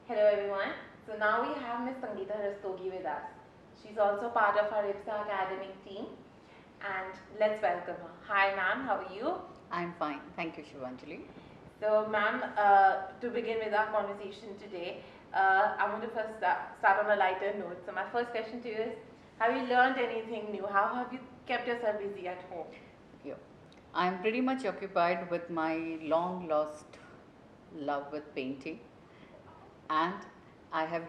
Hello everyone. So now we have Miss Sangeeta Rastogi with us. She's also part of our IPSA academic team. And let's welcome her. Hi ma'am, how are you? I'm fine. Thank you, Shivanjali. So ma'am, to begin with our conversation today, I want to first start on a lighter note. So my first question to you is, have you learned anything new? How have you kept yourself busy at home? Yeah. I'm pretty much occupied with my long lost love with painting, and I have,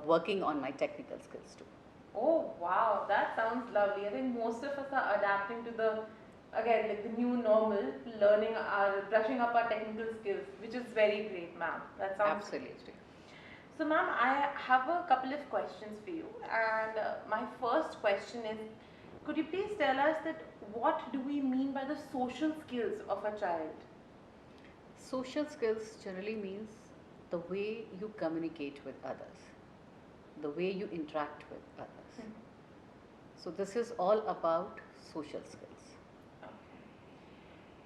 working on my technical skills too. Oh wow, that sounds lovely. I think most of us are adapting to the again like the new normal, learning our brushing up our technical skills, which is very great, ma'am. That sounds great. Absolutely. So, ma'am, I have a couple of questions for you, and my first question is, could you please tell us that what do we mean by the social skills of a child? Social skills generally means the way you communicate with others, the way you interact with others. Hmm. So, this is all about social skills. Okay.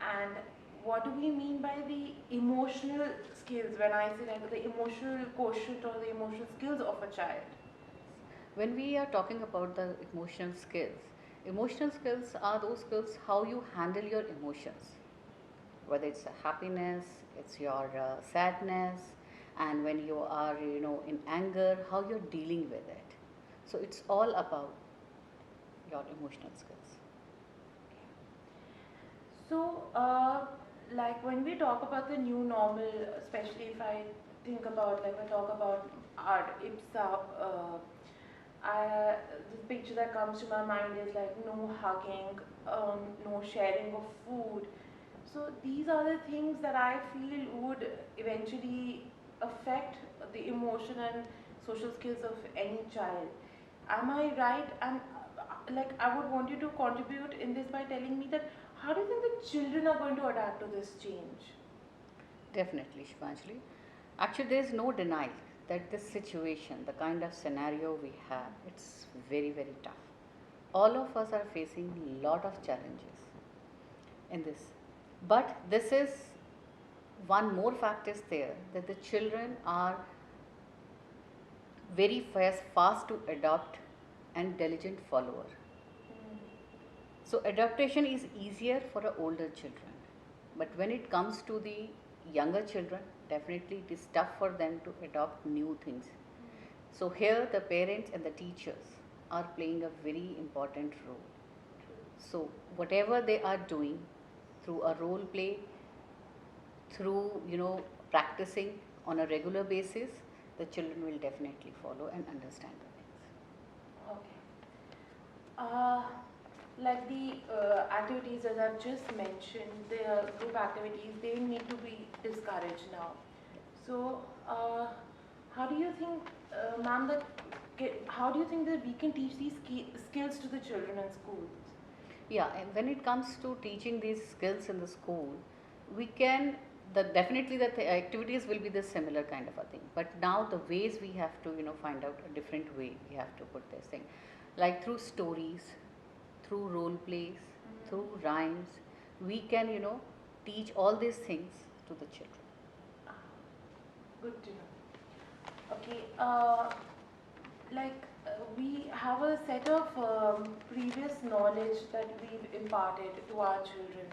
And what do we mean by the emotional skills when I say like the emotional quotient or the emotional skills of a child? When we are talking about the emotional skills are those skills how you handle your emotions, whether it's a happiness, it's your sadness, and when you are in anger, how you're dealing with it. So it's all about your emotional skills. So, like when we talk about the new normal, especially if I think about like we talk about art, IPSA, the picture that comes to my mind is like no hugging, no sharing of food. So these are the things that I feel would eventually affect the emotion and social skills of any child. Am I right? And like I would want you to contribute in this by telling me that how do you think the children are going to adapt to this change? Definitely, Shivanjali. Actually, there is no denial that this situation, the kind of scenario we have, it's very, very tough. All of us are facing a lot of challenges in this. But this is one more fact is there that the children are very fast to adopt and diligent follower. So adaptation is easier for the older children. But when it comes to the younger children, definitely it is tough for them to adopt new things. So here the parents and the teachers are playing a very important role. So whatever they are doing through a role play, through practicing on a regular basis, the children will definitely follow and understand the things. Okay. Uh, like the activities as I've just mentioned, the group activities, they need to be discouraged now. So, how do you think, ma'am, how do you think that we can teach these skills to the children in schools? Yeah, and when it comes to teaching these skills in the school, we can the definitely the activities will be the similar kind of a thing. But now the ways we have to find out a different way we have to put this thing, like through stories, through role plays, through rhymes, we can teach all these things to the children. Ah, good to know. Okay, like we have a set of previous knowledge that we've imparted to our children,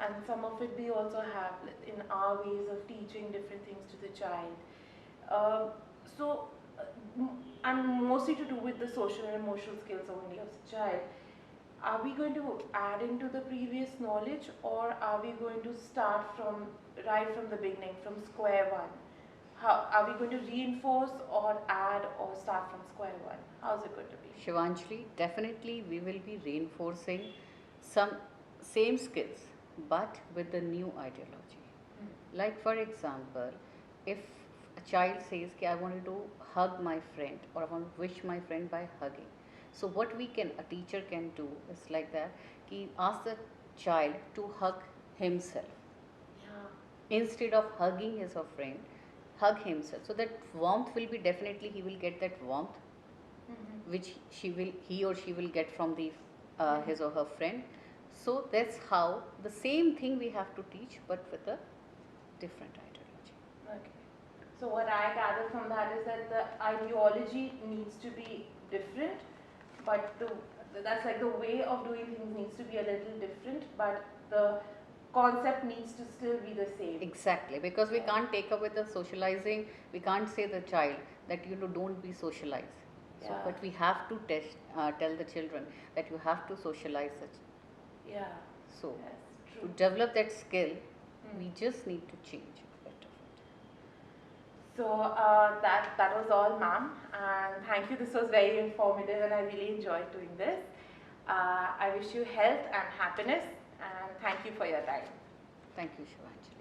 and some of it we also have in our ways of teaching different things to the child. Uh, so, and mostly to do with the social and emotional skills only of the child. Are we going to add into the previous knowledge, or are we going to start from right from the beginning, from square one? How are we going to reinforce or add or start from square one? How's it going to be? Shivanjali, definitely we will be reinforcing some same skills but with the new ideology. Like for example, if a child says I wanted to hug my friend or I want to wish my friend by hugging. So what a teacher can do is like that, he ask the child to hug himself. Yeah. Instead of hugging his or friend, hug himself. So that warmth will be definitely he will get that warmth which he or she will get from the his or her friend. So that's how the same thing we have to teach but with a different ideology. Okay. So what I gather from that is that the ideology needs to be different, but that's like the way of doing things needs to be a little different, but the concept needs to still be the same. Exactly, because we Yeah. can't take away the socializing. We can't say the child that don't be socialized. So, Yeah. but we have to tell the children that you have to socialize. Yeah. So, Yes, to true. develop that skill, Mm. we just need to change it better. So that was all, ma'am, and thank you. This was very informative, and I really enjoyed doing this. I wish you health and happiness, and thank you for your time. Thank you, Shivanjali.